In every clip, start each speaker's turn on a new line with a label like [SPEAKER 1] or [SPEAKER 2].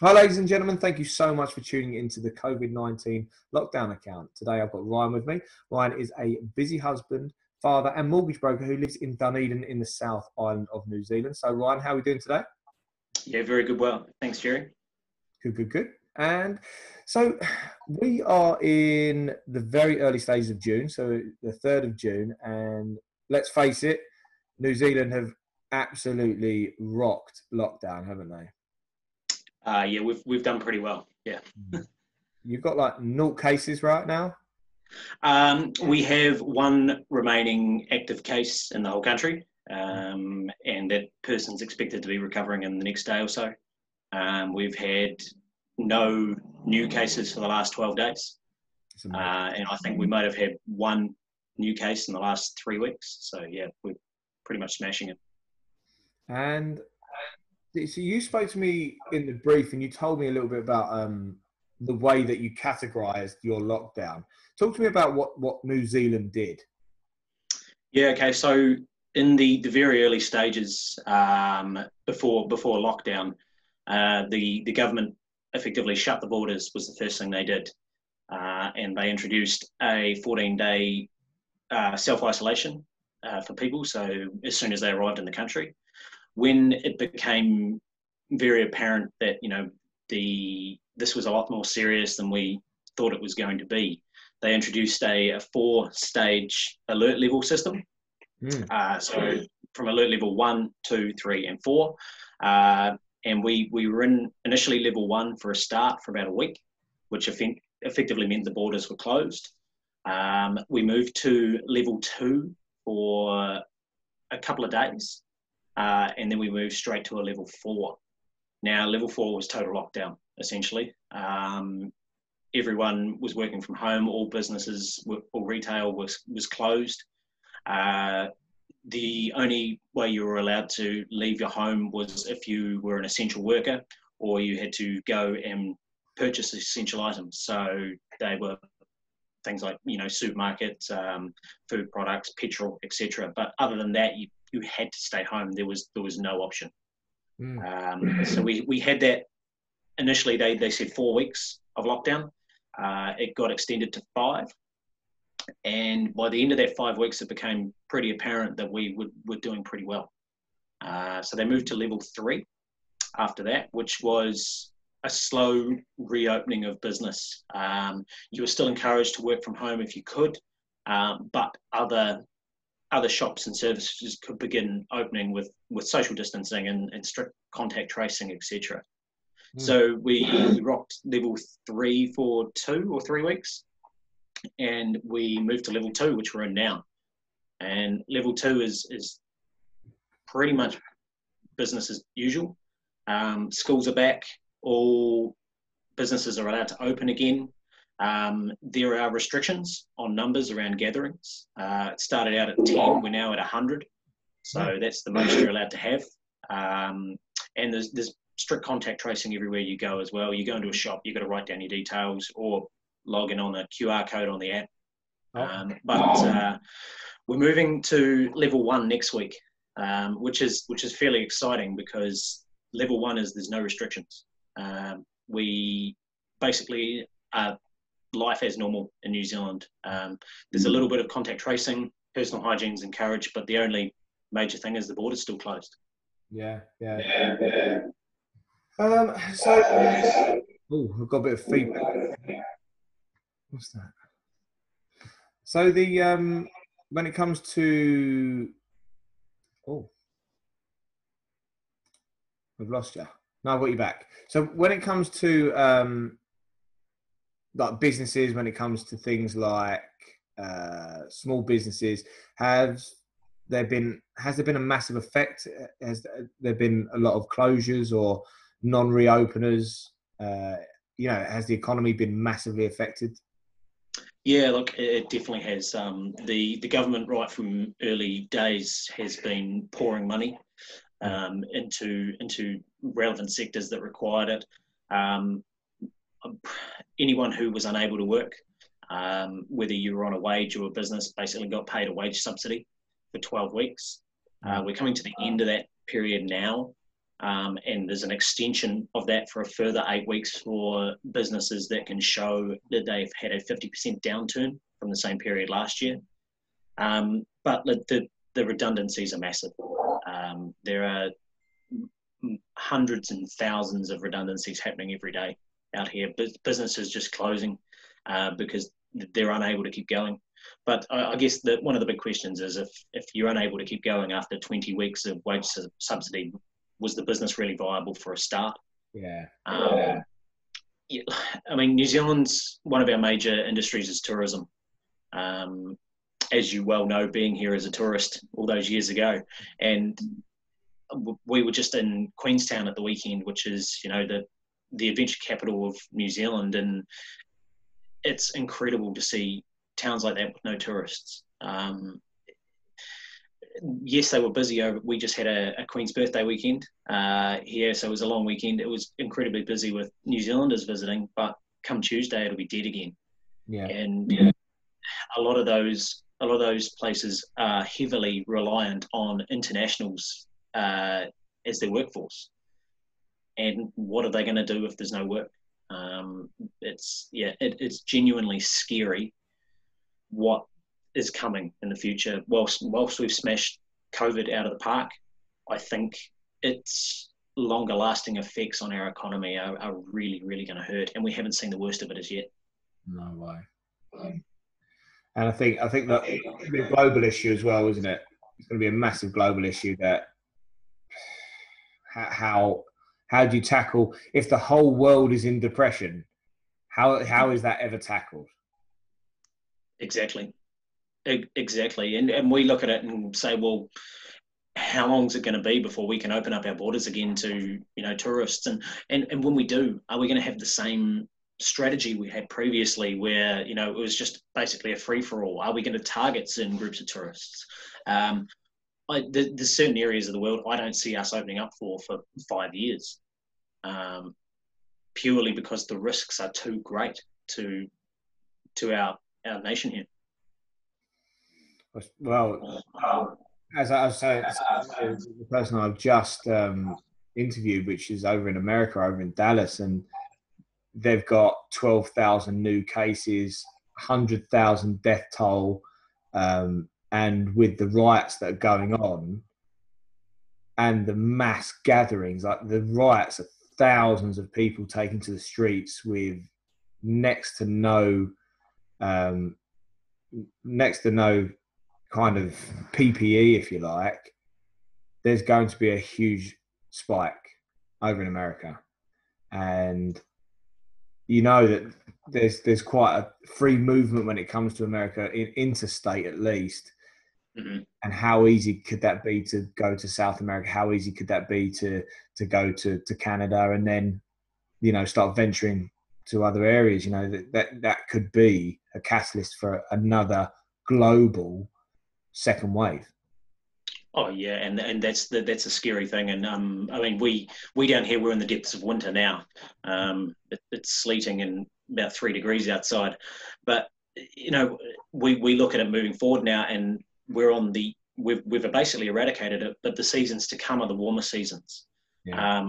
[SPEAKER 1] Hi, ladies and gentlemen. Thank you so much for tuning into the COVID-19 lockdown account. Today, I've got Ryan with me. Ryan is a busy husband, father, and mortgage broker who lives in Dunedin in the South Island of New Zealand. So, Ryan, how are we doing today?
[SPEAKER 2] Yeah, very good. Well, thanks, Jerry.
[SPEAKER 1] Good. And so, we are in the very early stages of June, so the 3rd of June. And let's face it, New Zealand have absolutely rocked lockdown, haven't they?
[SPEAKER 2] Yeah, we've done pretty well. Yeah.
[SPEAKER 1] You've got like 0 cases right now?
[SPEAKER 2] We have one remaining active case in the whole country, and that person's expected to be recovering in the next day or so. We've had no new cases for the last 12 days, and I think we might have had one new case in the last 3 weeks. So yeah, we're pretty much smashing it.
[SPEAKER 1] And so you spoke to me in the brief and you told me a little bit about the way that you categorized your lockdown. Talk to me about what New Zealand did.
[SPEAKER 2] Yeah, okay. So in the very early stages, before lockdown, the government effectively shut the borders was the first thing they did. And they introduced a 14-day self-isolation for people. So as soon as they arrived in the country, when it became very apparent that, this was a lot more serious than we thought it was going to be, they introduced a 4-stage alert level system. So from alert level 1, 2, 3, and 4. And we were in initially level 1 for a start for about a week, which effectively meant the borders were closed. We moved to level 2 for a couple of days. And then we moved straight to a level 4. Now, level 4 was total lockdown, essentially. Everyone was working from home. All businesses, all retail was closed. The only way you were allowed to leave your home was if you were an essential worker or you had to go and purchase essential items. So they were things like, supermarkets, food products, petrol, etc. But other than that, you had to stay home. There was no option. So we had that initially. They said 4 weeks of lockdown. It got extended to 5, and by the end of that 5 weeks, it became pretty apparent that we were doing pretty well. So they moved to level 3 after that, which was a slow reopening of business. You were still encouraged to work from home if you could, but other shops and services could begin opening with social distancing and strict contact tracing, etc. So we rocked level 3 for 2 or 3 weeks, and we moved to level 2, which we're in now. And level 2 is pretty much business as usual. Schools are back. All businesses are allowed to open again. There are restrictions on numbers around gatherings. It started out at 10, we're now at 100. So that's the most you're allowed to have. And there's strict contact tracing everywhere you go as well. You go into a shop, you've got to write down your details or log in on a QR code on the app. But we're moving to level 1 next week, which is fairly exciting because level 1 is there's no restrictions. We basically life as normal in New Zealand. There's a little bit of contact tracing, personal hygiene is encouraged, but the only major thing is the border's still closed.
[SPEAKER 1] Yeah. So, I've got a bit of feedback. What's that? So when it comes to, we've lost you. No, I've got you back. So when it comes to like businesses, when it comes to things like small businesses, has there been a massive effect? Has there been a lot of closures or non-reopeners? Has the economy been massively affected?
[SPEAKER 2] Yeah, look, it definitely has. The government, right from early days, has been pouring money into relevant sectors that required it. Anyone who was unable to work, whether you were on a wage or a business, basically got paid a wage subsidy for 12 weeks. We're coming to the end of that period now. and there's an extension of that for a further 8 weeks for businesses that can show that they've had a 50% downturn from the same period last year. But the redundancies are massive. There are hundreds and thousands of redundancies happening every day out here. Businesses just closing because they're unable to keep going. But I guess that one of the big questions is if you're unable to keep going after 20 weeks of wage subsidy, was the business really viable for a start?
[SPEAKER 1] Yeah.
[SPEAKER 2] Yeah. I mean, New Zealand's one of our major industries is tourism. As you well know, being here as a tourist all those years ago, and we were just in Queenstown at the weekend, which is, you know, the adventure capital of New Zealand, and it's incredible to see towns like that with no tourists. Yes, they were busy. We just had a Queen's birthday weekend here, so it was a long weekend. It was incredibly busy with New Zealanders visiting, but come Tuesday, it'll be dead again.
[SPEAKER 1] Yeah.
[SPEAKER 2] And a lot of those places are heavily reliant on internationals as their workforce. And what are they going to do if there's no work? It's genuinely scary what is coming in the future. Whilst we've smashed COVID out of the park, I think its longer lasting effects on our economy are really, really going to hurt, and we haven't seen the worst of it as yet.
[SPEAKER 1] No way. And I think that it's going to be a global issue as well, isn't it? It's going to be a massive global issue. That how do you tackle if the whole world is in depression? How is that ever tackled?
[SPEAKER 2] Exactly. And we look at it and say, well, how long is it going to be before we can open up our borders again to, you know, tourists? And when we do, are we going to have the same strategy we had previously where, you know, it was just basically a free-for-all? Are we going to target certain groups of tourists? There's certain areas of the world I don't see us opening up for 5 years, purely because the risks are too great to our nation here.
[SPEAKER 1] Well, as I was saying, the person I've just interviewed, which is over in America, over in Dallas, and they've got 12,000 new cases, 100,000 death toll, and with the riots that are going on and the mass gatherings, like the riots are thousands of people taking to the streets with next to no kind of PPE, if you like. There's going to be a huge spike over in America, and you know that there's quite a free movement when it comes to America, interstate at least.
[SPEAKER 2] Mm-hmm.
[SPEAKER 1] And how easy could that be to go to South America? How easy could that be to go to Canada and then, you know, start venturing to other areas? You know, that could be a catalyst for another global second wave.
[SPEAKER 2] Oh yeah, and that's a scary thing. And I mean, we down here, we're in the depths of winter now. It's sleeting and about 3 degrees outside, but you know, we look at it moving forward now, and we've basically eradicated it. But the seasons to come are the warmer seasons.
[SPEAKER 1] Yeah.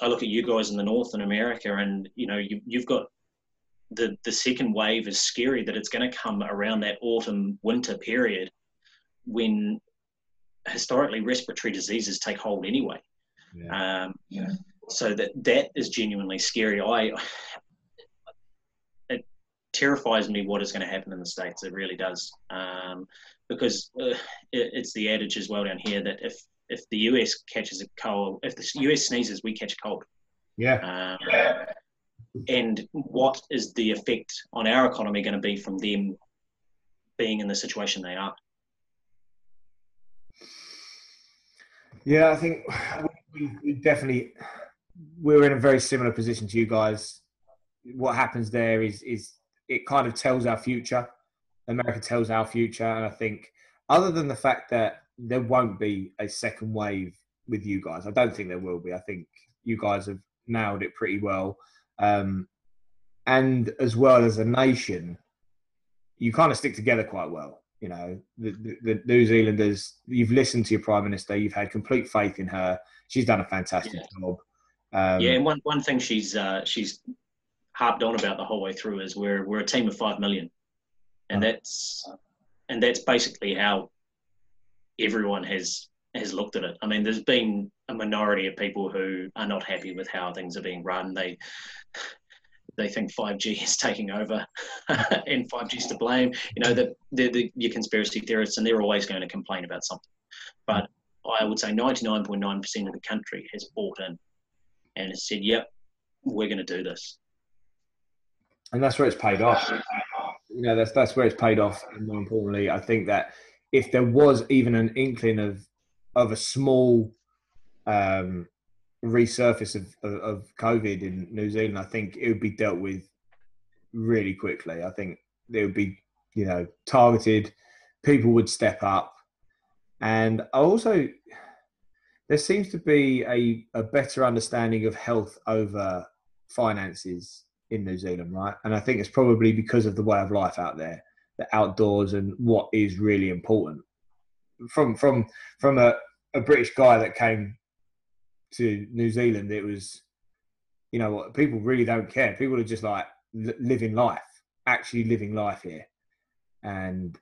[SPEAKER 2] I look at you guys in the north in America, and you know, you've got the second wave is scary that it's going to come around that autumn winter period when historically respiratory diseases take hold anyway.
[SPEAKER 1] Yeah.
[SPEAKER 2] So that is genuinely scary. It terrifies me what is going to happen in the States. It really does. Because it's the adage as well down here that if the US catches a cold, if the US sneezes, we catch a cold.
[SPEAKER 1] Yeah.
[SPEAKER 2] And what is the effect on our economy going to be from them being in the situation they are?
[SPEAKER 1] Yeah, I think we definitely, we're in a very similar position to you guys. What happens there is it kind of tells our future. America tells our future. And I think other than the fact that there won't be a second wave with you guys, I don't think there will be. I think you guys have nailed it pretty well. And as well as a nation, you kind of stick together quite well. You know, the New Zealanders, you've listened to your Prime Minister, you've had complete faith in her. She's done a fantastic
[SPEAKER 2] Yeah,
[SPEAKER 1] job.
[SPEAKER 2] yeah. And one thing she's harped on about the whole way through is we're a team of 5 million, and that's basically how everyone has looked at it. I mean, there's been a minority of people who are not happy with how things are being run. They think 5G is taking over and 5G is to blame. You know, your conspiracy theorists, and they're always going to complain about something. But I would say 99.9% of the country has bought in and has said, yep, we're going to do this.
[SPEAKER 1] And that's where it's paid off. You know, that's where it's paid off. And more importantly, I think that if there was even an inkling of a small resurface of COVID in New Zealand, I think it would be dealt with really quickly. I think there would be, you know, targeted. People would step up, and also there seems to be a better understanding of health over finances in New Zealand, right? And I think it's probably because of the way of life out there, the outdoors, and what is really important. From a British guy that came to New Zealand, it was, you know what, people really don't care. People are just like living life, actually living life here. And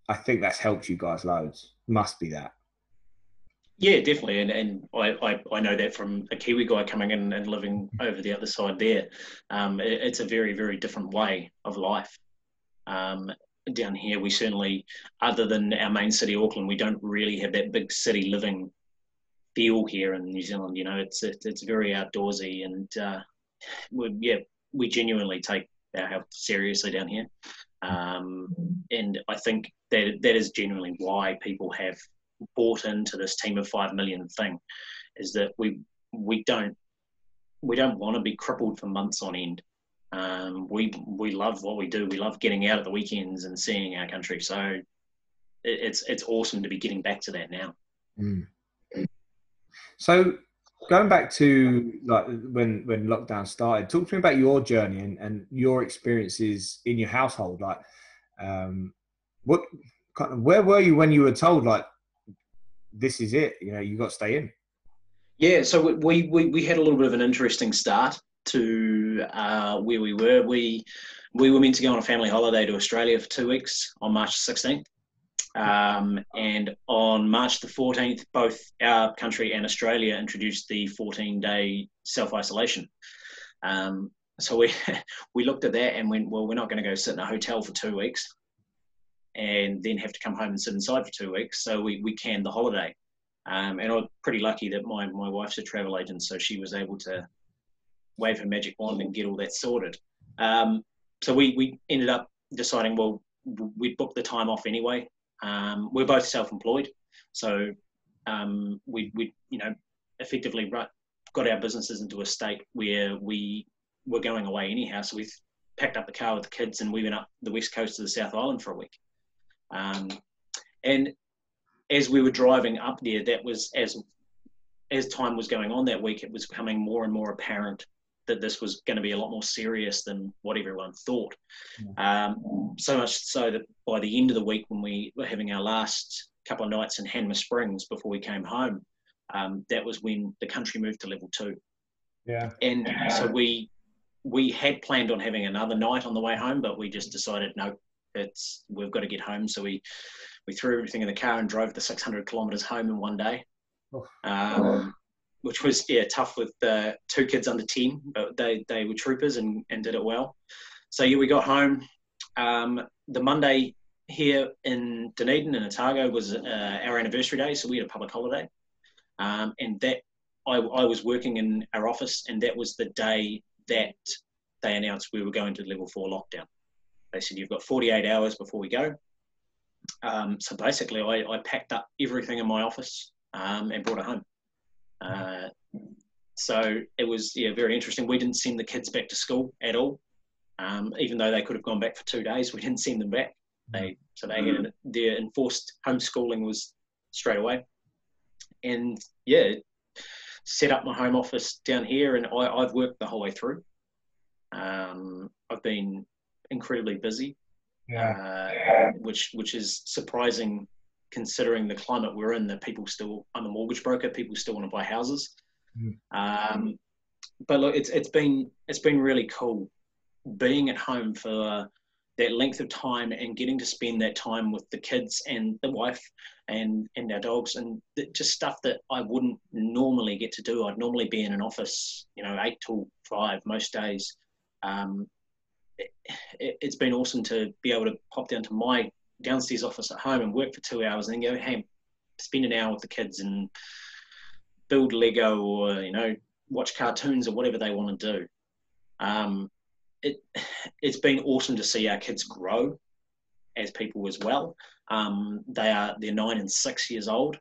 [SPEAKER 1] I think that's helped you guys loads. Must be that.
[SPEAKER 2] Yeah, definitely. And I know that from a Kiwi guy coming in and living over the other side there. It's a very, very different way of life. Down here, we certainly, other than our main city, Auckland, we don't really have that big city living feel here in New Zealand. You know, it's very outdoorsy, and we genuinely take our health seriously down here. And I think that is genuinely why people have bought into this team of 5 million thing, is that we don't want to be crippled for months on end. We love what we do. We love getting out at the weekends and seeing our country. So it's awesome to be getting back to that now.
[SPEAKER 1] So going back to like when lockdown started, talk to me about your journey and your experiences in your household. Like, what kind of, where were you when you were told like this is it? You know, you got to stay in.
[SPEAKER 2] Yeah, so we had a little bit of an interesting start to where we were. We were meant to go on a family holiday to Australia for 2 weeks on March 16th. And on March the 14th, both our country and Australia introduced the 14-day self-isolation. So we looked at that and went, well, we're not going to go sit in a hotel for 2 weeks and then have to come home and sit inside for 2 weeks. So we canned the holiday. And I was pretty lucky that my wife's a travel agent, so she was able to wave her magic wand and get all that sorted. So we ended up deciding, well, we'd book the time off anyway. We're both self-employed, so we effectively got our businesses into a state where we were going away anyhow. So we packed up the car with the kids and we went up the west coast of the South Island for a week. And as we were driving up there, that was as time was going on that week, it was becoming more and more apparent that this was going to be a lot more serious than what everyone thought. So much so that by the end of the week, when we were having our last couple of nights in Hanmer Springs before we came home, that was when the country moved to level 2.
[SPEAKER 1] Yeah.
[SPEAKER 2] And so we had planned on having another night on the way home, but we just decided, no, we've got to get home. So we threw everything in the car and drove the 600 kilometres home in one day. Which was tough with 2 kids under 10, but they were troopers and did it well. So we got home. The Monday here in Dunedin in Otago was our anniversary day, so we had a public holiday. And that I was working in our office, and that was the day that they announced we were going to level 4 lockdown. They said, you've got 48 hours before we go. So basically I packed up everything in my office and brought it home. So it was very interesting. We didn't send the kids back to school at all, even though they could have gone back for 2 days. We didn't send them back. They had their enforced homeschooling was straight away, and set up my home office down here, and I've worked the whole way through. I've been incredibly busy.
[SPEAKER 1] Yeah.
[SPEAKER 2] which is surprising considering the climate we're in. That people still, I'm a mortgage broker, people still want to buy houses.
[SPEAKER 1] Mm.
[SPEAKER 2] But look, it's been really cool being at home for that length of time and getting to spend that time with the kids and the wife and our dogs, and just stuff that I wouldn't normally get to do. I'd normally be in an office, 8 till 5 most days. It's been awesome to be able to pop down to my downstairs office at home and work for 2 hours and then go, hey, spend an hour with the kids and build Lego or, watch cartoons or whatever they want to do. It's been awesome to see our kids grow as people as well. They're 9 and 6 years old.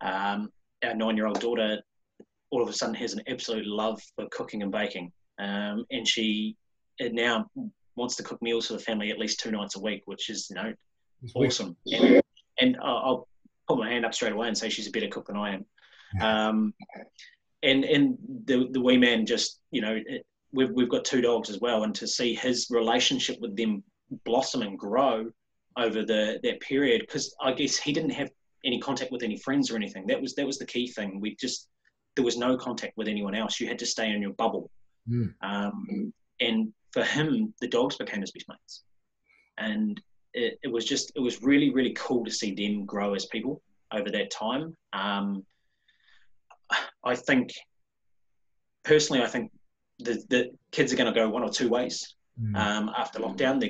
[SPEAKER 2] Our 9-year-old daughter all of a sudden has an absolute love for cooking and baking. And she now wants to cook meals for the family at least 2 nights a week, which is, awesome. And I'll put my hand up straight away and say she's a better cook than I am. And the wee man just, we've got 2 dogs as well, and to see his relationship with them blossom and grow over that period, because I guess he didn't have any contact with any friends or anything. That was the key thing. There was no contact with anyone else. You had to stay in your bubble. And for him, the dogs became his best mates. And it was really, really cool to see them grow as people over that time. Personally, I think the kids are going to go one or two ways. After lockdown. They're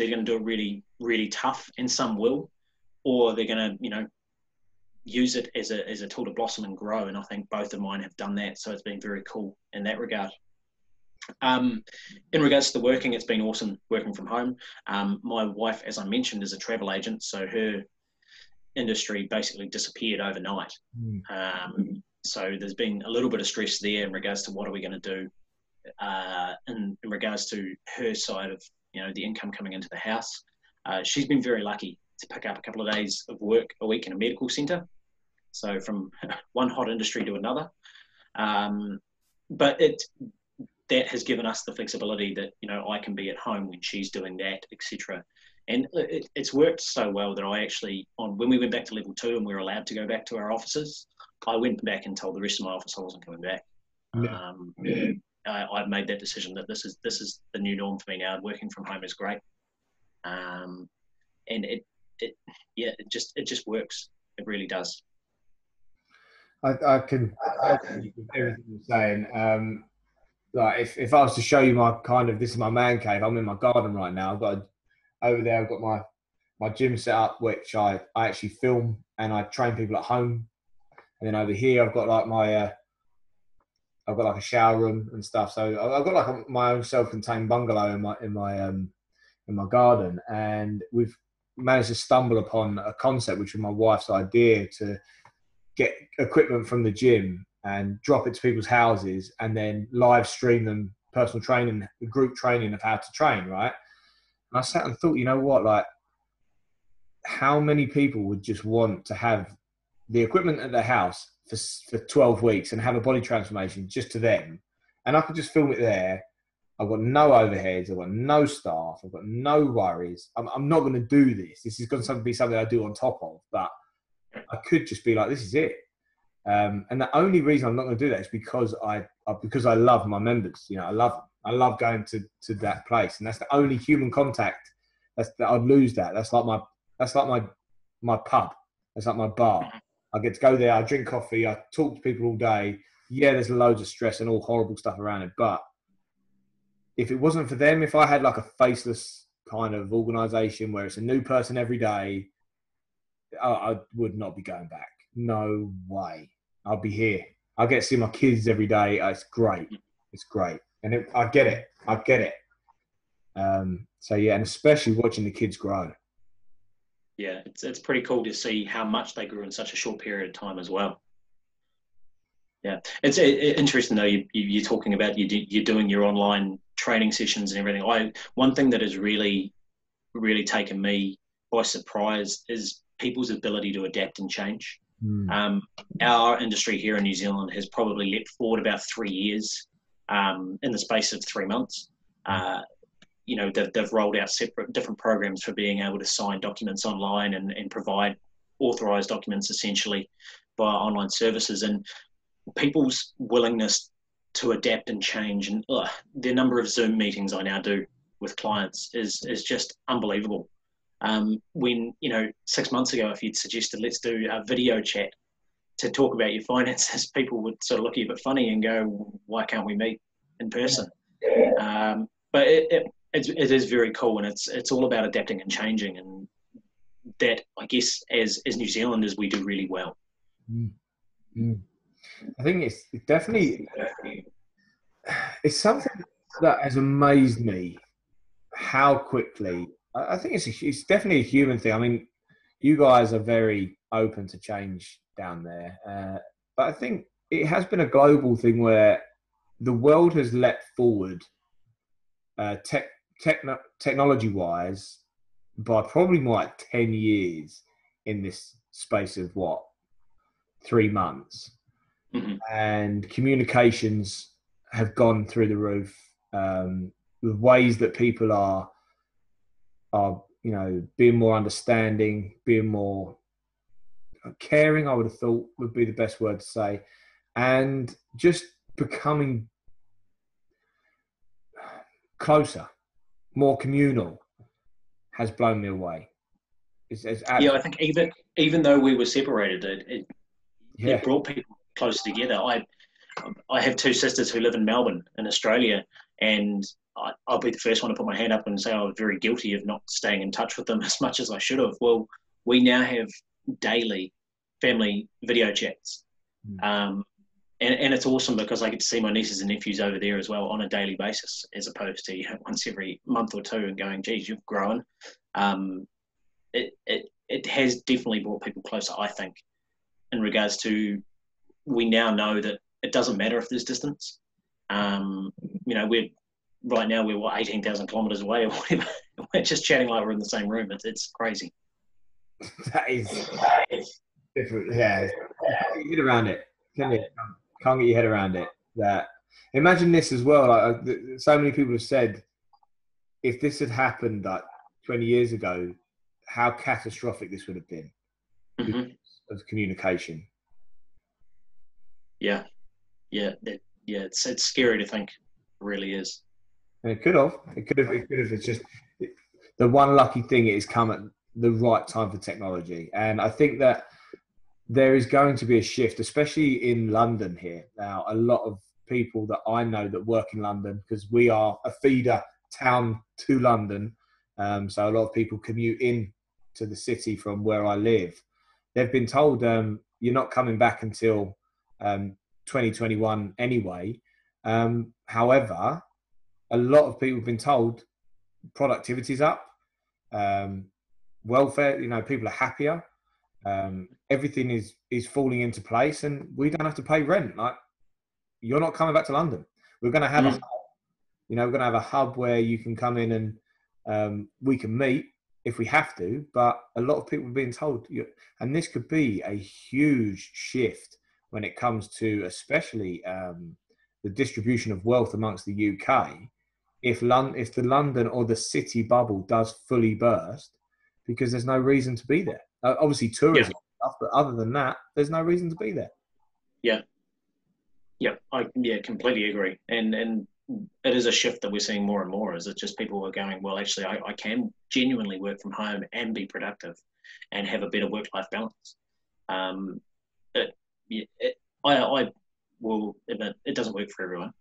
[SPEAKER 2] gonna do it really, really tough, and some will, or they're gonna use it as a tool to blossom and grow. And I think both of mine have done that, so it's been very cool in that regard. In regards to the working, it's been awesome working from home. My wife, as I mentioned, is a travel agent, so her industry basically disappeared overnight. So there's been a little bit of stress there in regards to what are we going to do in regards to her side of the income coming into the house. She's been very lucky to pick up a couple of days of work a week in a medical centre, so from one hot industry to another. But that has given us the flexibility that I can be at home when she's doing that, etc. And it's worked so well that I actually, when we went back to level 2 and we were allowed to go back to our offices, I went back and told the rest of my office I wasn't coming back. I've made that decision that this is the new norm for me now. Working from home is great, and it just works. It really does.
[SPEAKER 1] I can with everything you're saying. Like if I was to show you my this is my man cave. I'm in my garden right now. Over there. I've got my gym set up, which I actually film and I train people at home. And then over here, I've got like I've got like a shower room and stuff. So I've got like my own self-contained bungalow in my garden, and we've managed to stumble upon a concept which was my wife's idea, to get equipment from the gym and drop it to people's houses and then live stream them personal training, group training of how to train, right? And I sat and thought, you know what, like how many people would just want to have the equipment at their house for 12 weeks and have a body transformation just to them, and I could just film it there. I've got no overheads, I've got no staff, I've got no worries. I'm not going to do this. This is going to be something I do on top of, but I could just be like, this is it. And the only reason I'm not going to do that is because I love my members. I love them. I love going to that place, and that's the only human contact that I'd lose. That's like my pub. That's like my bar. I get to go there. I drink coffee. I talk to people all day. Yeah, there's loads of stress and all horrible stuff around it, but if it wasn't for them, if I had like a faceless kind of organisation where it's a new person every day, I would not be going back. No way. I'll be here. I get to see my kids every day. It's great. It's great. And I get it. So yeah, and especially watching the kids grow.
[SPEAKER 2] Yeah, it's pretty cool to see how much they grew in such a short period of time as well. Yeah, it's interesting though. You're talking about you're doing your online training sessions and everything. One thing that has really, really taken me by surprise is people's ability to adapt and change. Our industry here in New Zealand has probably leapt forward about 3 years in the space of 3 months. they've rolled out different programs for being able to sign documents online and provide authorized documents essentially via online services. And people's willingness to adapt and change, and the number of Zoom meetings I now do with clients is just unbelievable. When 6 months ago, if you'd suggested let's do a video chat to talk about your finances, people would sort of look at you a bit funny and go, why can't we meet in person? But it is very cool, and it's all about adapting and changing, and that, I guess, as New Zealanders, we do really well.
[SPEAKER 1] I think it's definitely, it's something that has amazed me, how quickly. I think it's definitely a human thing. I mean, you guys are very open to change down there, but I think it has been a global thing where the world has leapt forward technology-wise by probably more like 10 years in this space of 3 months.
[SPEAKER 2] Mm-hmm.
[SPEAKER 1] And communications have gone through the roof. The ways that people are being more understanding, being more caring, I would have thought would be the best word to say, and just becoming closer, more communal, has blown me away.
[SPEAKER 2] I think even though we were separated, it brought people closer together. I have 2 sisters who live in Melbourne in Australia, and I'll be the first one to put my hand up and say I was very guilty of not staying in touch with them as much as I should have. Well, we now have daily family video chats. And it's awesome because I get to see my nieces and nephews over there as well on a daily basis, as opposed to once every month or two and going, geez, you've grown. It has definitely brought people closer, I think, in regards to, we now know that it doesn't matter if there's distance. We're 18,000 kilometres away or whatever. We're just chatting like we're in the same room. It's crazy.
[SPEAKER 1] That is different. Yeah, can't get your head around it. Can't get your head around it. That, imagine this as well. Like, so many people have said, if this had happened like 20 years ago, how catastrophic this would have been because of communication.
[SPEAKER 2] It's scary to think. It really is.
[SPEAKER 1] And it could have. It's just the one lucky thing is come at the right time for technology. And I think that there is going to be a shift, especially in London here. Now, a lot of people that I know that work in London, because we are a feeder town to London, so a lot of people commute in to the city from where I live. They've been told you're not coming back until 2021 anyway. However, a lot of people have been told productivity's up, welfare, people are happier. Everything is falling into place, and we don't have to pay rent. Like, you're not coming back to London. We're going to have a hub. We're going to have a hub where you can come in and we can meet if we have to. But a lot of people are being told, and this could be a huge shift when it comes to, especially the distribution of wealth amongst the UK. If the London or the city bubble does fully burst, because there's no reason to be there. Obviously, tourism stuff, but other than that, there's no reason to be there.
[SPEAKER 2] I completely agree. And it is a shift that we're seeing more and more. Is it just people are going, well, actually, I can genuinely work from home and be productive and have a better work-life balance. I will admit it doesn't work for everyone.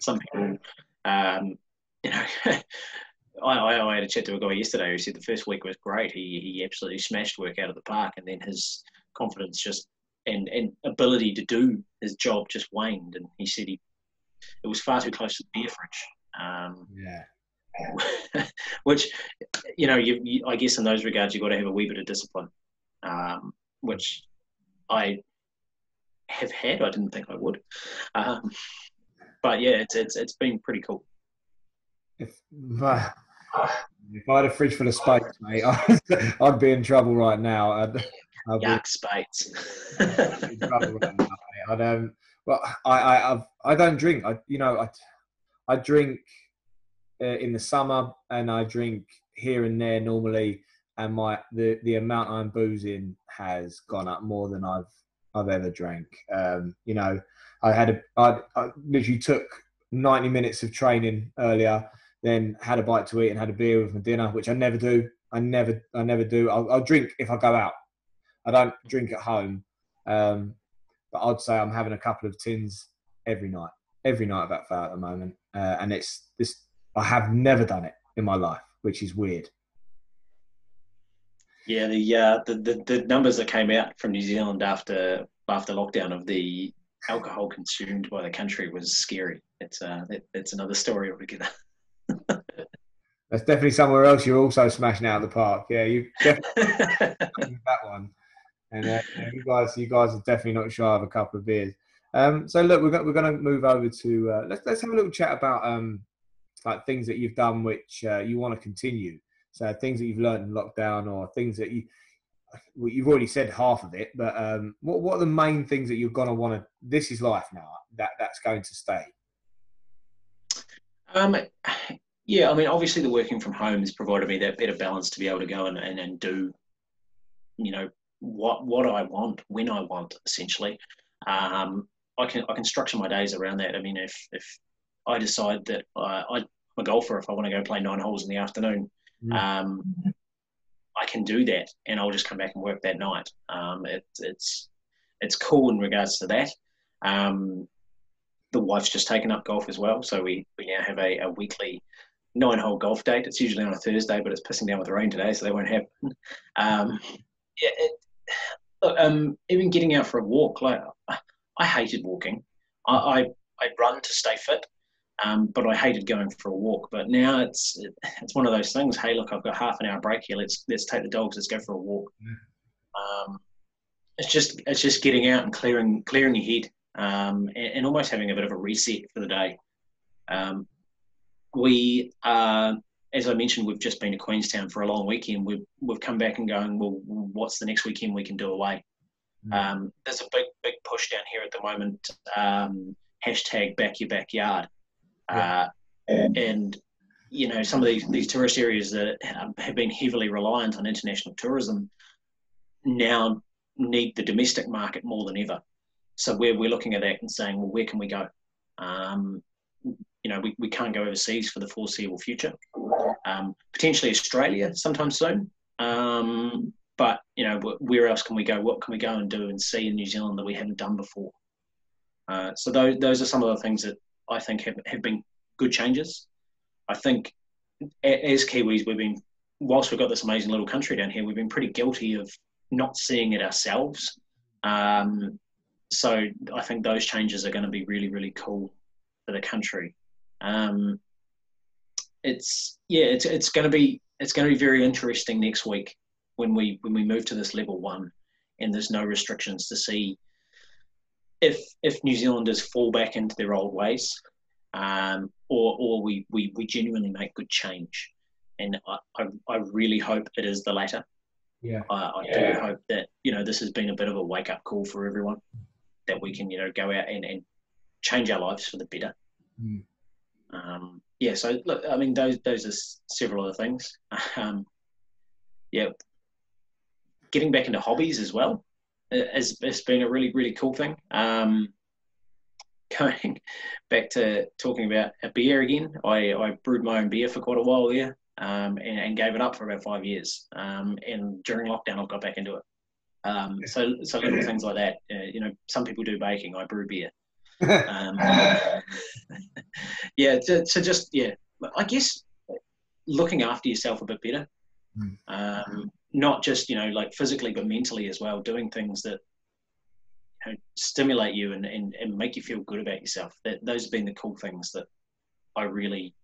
[SPEAKER 2] Some people, I had a chat to a guy yesterday who said the first week was great. He absolutely smashed work out of the park, and then his confidence and ability to do his job just waned. And he said it was far too close to the beer fridge. Which, I guess in those regards, you've got to have a wee bit of discipline, which I have had. I didn't think I would. But yeah, it's been pretty cool.
[SPEAKER 1] If I had a fridge full of Spades, mate, I'd be in trouble right now.
[SPEAKER 2] Yuck, Spades.
[SPEAKER 1] In trouble right now, mate. I don't drink. I drink in the summer, and I drink here and there normally, and the amount I'm boozing has gone up more than I've ever drank. You know, I literally took 90 minutes of training earlier, then had a bite to eat and had a beer with my dinner, which I never do. I never do. I'll drink if I go out. I don't drink at home. But I'd say I'm having a couple of tins every night. Every night I've out at the moment. And it's this, I have never done it in my life, which is weird.
[SPEAKER 2] Yeah, the numbers that came out from New Zealand after lockdown of the alcohol consumed by the country was scary. It's another story altogether.
[SPEAKER 1] That's definitely somewhere else you're also smashing out of the park. Yeah, you definitely that one. And you guys are definitely not shy of a couple of beers. So look, we're going to move over to let's have a little chat about like things that you've done which you want to continue. So things that you've learned in lockdown, or things that you've already said half of it, but what are the main things that you're going to want to? This is life now. That's going to stay.
[SPEAKER 2] Yeah, I mean, obviously the working from home has provided me that better balance to be able to go and do, you know, what I want when I want, essentially. I can structure my days around that. I mean, if I decide that I'm a golfer, if I want to go play 9 holes in the afternoon, I can do that, and I'll just come back and work that night. It's cool in regards to that. The wife's just taken up golf as well, so we now have a weekly 9-hole golf date. It's usually on a Thursday, but it's pissing down with the rain today, so that won't happen. Even getting out for a walk, like I hated walking. I run to stay fit, but I hated going for a walk. But now it's one of those things. Hey, look, I've got half an hour break here. Let's take the dogs. Let's go for a walk. It's just getting out and clearing your head, and almost having a bit of a reset for the day. As I mentioned, we've just been to Queenstown for a long weekend. We've come back and going, well, what's the next weekend we can do away? There's a big push down here at the moment. Hashtag back your backyard. And you know, some of these tourist areas that have been heavily reliant on international tourism now need the domestic market more than ever. So we're looking at that and saying, well, where can we go? You know, we can't go overseas for the foreseeable future. Potentially Australia sometime soon. But, you know, where else can we go? What can we go and do and see in New Zealand that we haven't done before? So those are some of the things that I think have been good changes. I think as Kiwis, whilst we've got this amazing little country down here, we've been pretty guilty of not seeing it ourselves. So I think those changes are going to be really, really cool for the country. It's going to be very interesting next week when we move to this level 1 and there's no restrictions, to see if New Zealanders fall back into their old ways, or we genuinely make good change. And I really hope it is the latter.
[SPEAKER 1] Yeah.
[SPEAKER 2] I do hope that, you know, this has been a bit of a wake up call for everyone, that we can, you know, go out and change our lives for the better. So look, I mean, those are several other things. Getting back into hobbies as well has been a really, really cool thing. Going back to talking about a beer again, I brewed my own beer for quite a while there, and gave it up for about 5 years. And during lockdown, I got back into it. So little things like that. You know, some people do baking. I brew beer. I guess looking after yourself a bit better, not just, you know, like physically, but mentally as well, doing things that, you know, stimulate you and make you feel good about yourself. Those have been the cool things that I really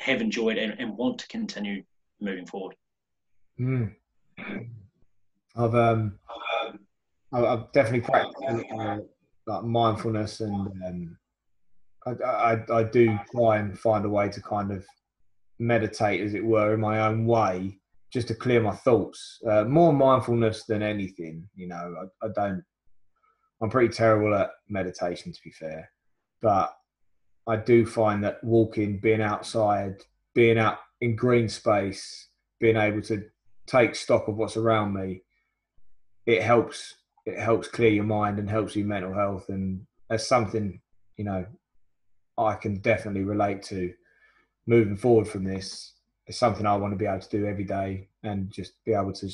[SPEAKER 2] have enjoyed and want to continue moving forward.
[SPEAKER 1] I've definitely practiced like mindfulness, and I do try and find a way to kind of meditate, as it were, in my own way, just to clear my thoughts. More mindfulness than anything, you know. I'm pretty terrible at meditation, to be fair, but I do find that walking, being outside, being out in green space, being able to take stock of what's around me, it helps clear your mind and helps your mental health. And that's something, you know, I can definitely relate to moving forward from this. It's something I want to be able to do every day and just be able to,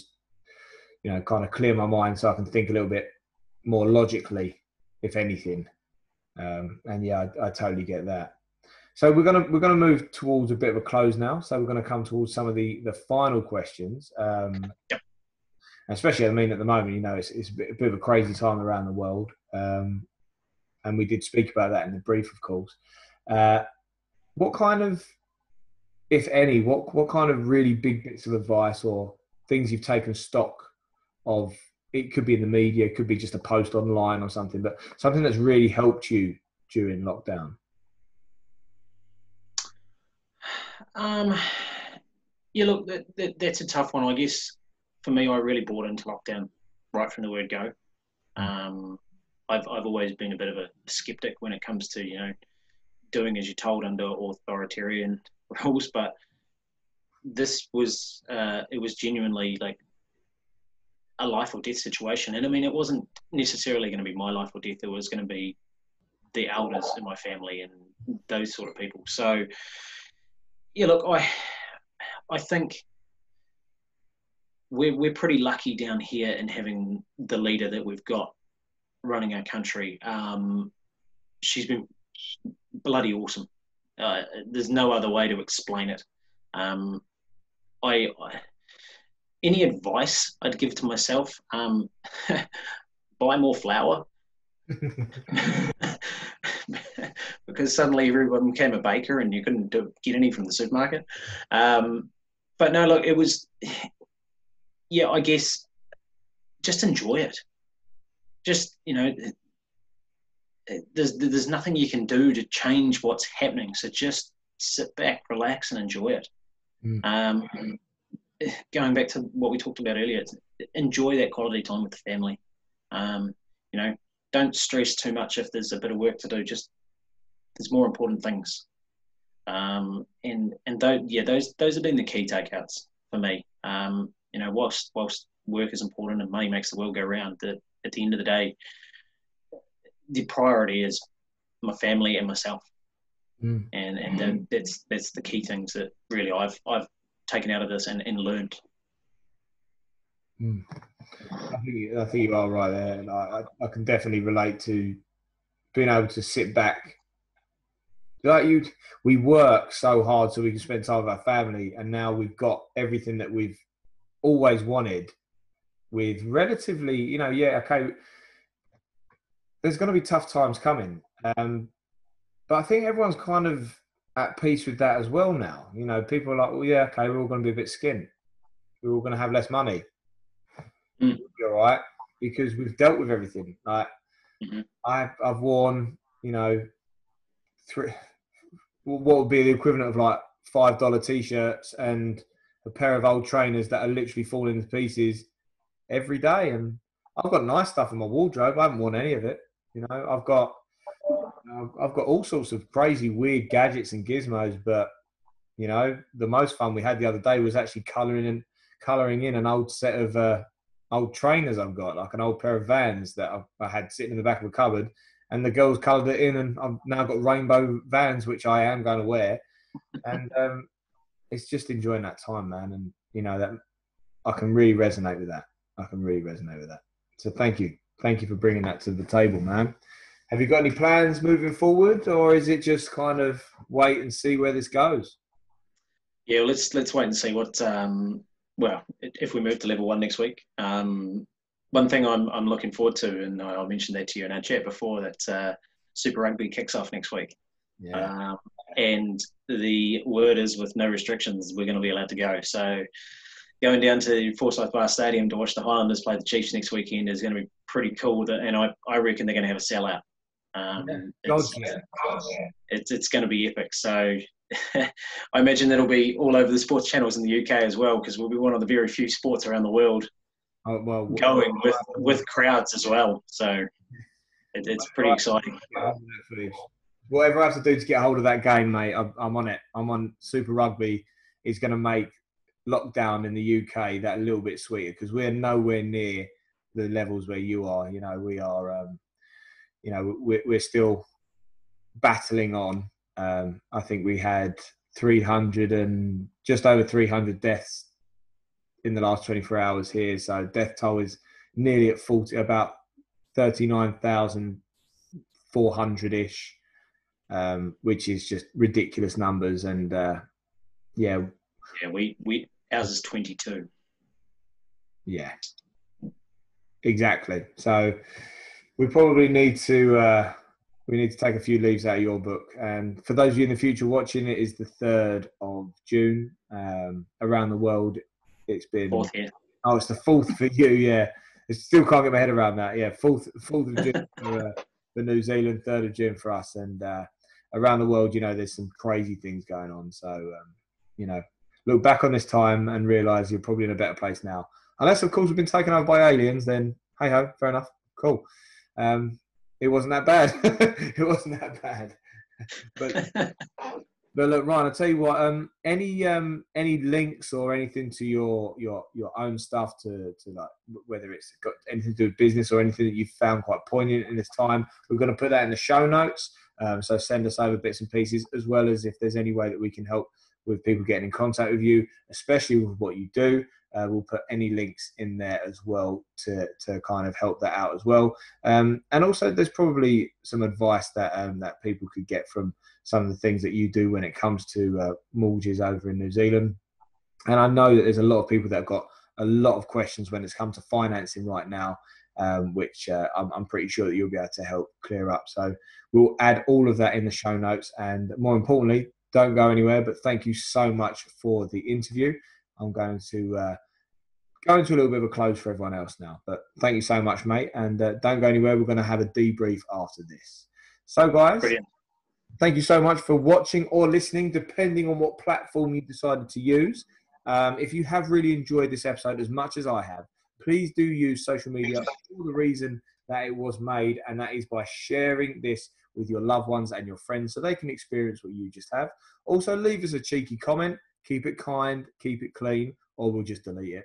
[SPEAKER 1] you know, kind of clear my mind so I can think a little bit more logically, if anything. And yeah, I totally get that. So we're gonna move towards a bit of a close now. So we're gonna come towards some of the final questions.
[SPEAKER 2] Yep.
[SPEAKER 1] Especially, I mean, at the moment, you know, it's a bit of a crazy time around the world, and we did speak about that in the brief, of course. What kind of, if any, what kind of really big bits of advice or things you've taken stock of? It could be in the media, it could be just a post online or something, but something that's really helped you during lockdown.
[SPEAKER 2] Yeah, look, that's a tough one. I guess for me, I really bought into lockdown right from the word go. I've always been a bit of a skeptic when it comes to, you know, doing as you're told under authoritarian rules, but this was it was genuinely like a life or death situation. And I mean, it wasn't necessarily going to be my life or death. It was going to be the elders in my family and those sort of people. So yeah, look, I think we're pretty lucky down here in having the leader that we've got running our country. She's been bloody awesome. There's no other way to explain it. I any advice I'd give to myself, buy more flour. Because suddenly everyone became a baker and you couldn't get any from the supermarket. But no, look, it was, yeah, I guess just enjoy it. Just, you know, there's nothing you can do to change what's happening. So just sit back, relax, and enjoy it. Going back to what we talked about earlier, enjoy that quality time with the family. You know, don't stress too much if there's a bit of work to do. Just there's more important things. And those have been the key takeouts for me. You know, whilst work is important and money makes the world go round, that at the end of the day, the priority is my family and myself. And that's the key things that really I've taken out of this and learned.
[SPEAKER 1] I think you are right there. And I can definitely relate to being able to sit back. Like we work so hard so we can spend time with our family, and now we've got everything that we've always wanted with relatively, you know, yeah, okay, there's going to be tough times coming. But I think everyone's kind of at peace with that as well now. You know, people are like, well, yeah, okay, we're all going to be a bit skint. We're all going to have less money. We'll be all right, because we've dealt with everything. Like, I've worn, you know, what would be the equivalent of like $5 t-shirts and a pair of old trainers that are literally falling to pieces every day. And I've got nice stuff in my wardrobe. I haven't worn any of it. You know, I've got all sorts of crazy, weird gadgets and gizmos. But you know, the most fun we had the other day was actually colouring in an old set of old trainers I've got, like an old pair of Vans that I had sitting in the back of a cupboard. And the girls coloured it in, and I've now got rainbow Vans, which I am going to wear. And it's just enjoying that time, man. And you know that I can really resonate with that. So thank you for bringing that to the table, man. Have you got any plans moving forward, or is it just kind of wait and see where this goes?
[SPEAKER 2] Yeah, let's wait and see what. Well, if we move to level 1 next week, one thing I'm looking forward to, and I mentioned that to you in our chat before, that Super Rugby kicks off next week.
[SPEAKER 1] Yeah.
[SPEAKER 2] And the word is, with no restrictions, we're going to be allowed to go. So going down to Forsyth Bar Stadium to watch the Highlanders play the Chiefs next weekend is going to be pretty cool. And I reckon they're going to have a sellout. It's going to be epic. So I imagine that'll be all over the sports channels in the UK as well, because we'll be one of the very few sports around the world going with crowds as well. So it's pretty exciting.
[SPEAKER 1] whatever I have to do to get hold of that game, mate, I'm on it. I'm on Super Rugby. Is going to make lockdown in the UK that a little bit sweeter because we're nowhere near the levels where you are. You know, we are. We're still battling on. I think we had 300 and just over 300 deaths in the last 24 hours here. So death toll is nearly at 40, about 39,400-ish, which is just ridiculous numbers. And yeah.
[SPEAKER 2] Yeah, ours is 22.
[SPEAKER 1] Yeah, exactly. So we probably need to take a few leaves out of your book. And for those of you in the future watching, it is the 3rd of June. Around the world, it's been
[SPEAKER 2] 4th here.
[SPEAKER 1] Oh, it's the 4th for you. Yeah, I still can't get my head around that. Yeah, 4th of June for New Zealand, 3rd of June for us, and around the world, you know, there's some crazy things going on. So you know, look back on this time and realise you're probably in a better place now. Unless, of course, we've been taken over by aliens, then hey ho, fair enough, cool. It wasn't that bad. It wasn't that bad. But look, Ryan, I'll tell you what. Any links or anything to your own stuff to like whether it's got anything to do with business or anything that you found quite poignant in this time, we're going to put that in the show notes. So send us over bits and pieces, as well as if there's any way that we can help with people getting in contact with you, especially with what you do. We'll put any links in there as well to kind of help that out as well. And also, there's probably some advice that that people could get from some of the things that you do when it comes to mortgages over in New Zealand. And I know that there's a lot of people that have got a lot of questions when it's come to financing right now, which I'm pretty sure that you'll be able to help clear up. So we'll add all of that in the show notes. And more importantly, don't go anywhere, but thank you so much for the interview. I'm going to go into a little bit of a close for everyone else now, but thank you so much, mate. And don't go anywhere. We're going to have a debrief after this. So, guys,
[SPEAKER 2] brilliant.
[SPEAKER 1] Thank you so much for watching or listening, depending on what platform you decided to use. If you have really enjoyed this episode as much as I have, please do use social media for the reason that it was made, and that is by sharing this with your loved ones and your friends so they can experience what you just have. Also, leave us a cheeky comment. Keep it kind, keep it clean, or we'll just delete it.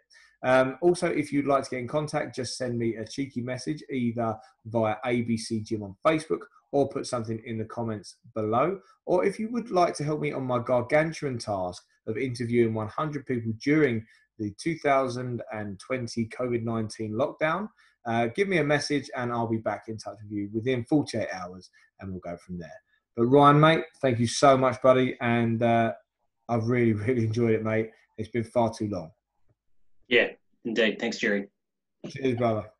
[SPEAKER 1] Also, if you'd like to get in contact, just send me a cheeky message either via ABC Gym on Facebook or put something in the comments below. Or if you would like to help me on my gargantuan task of interviewing 100 people during the 2020 COVID-19 lockdown, give me a message and I'll be back in touch with you within 48 hours and we'll go from there. But Ryan, mate, thank you so much, buddy. And I've really, really enjoyed it, mate. It's been far too long.
[SPEAKER 2] Yeah, indeed. Thanks, Jerry.
[SPEAKER 1] Cheers, brother.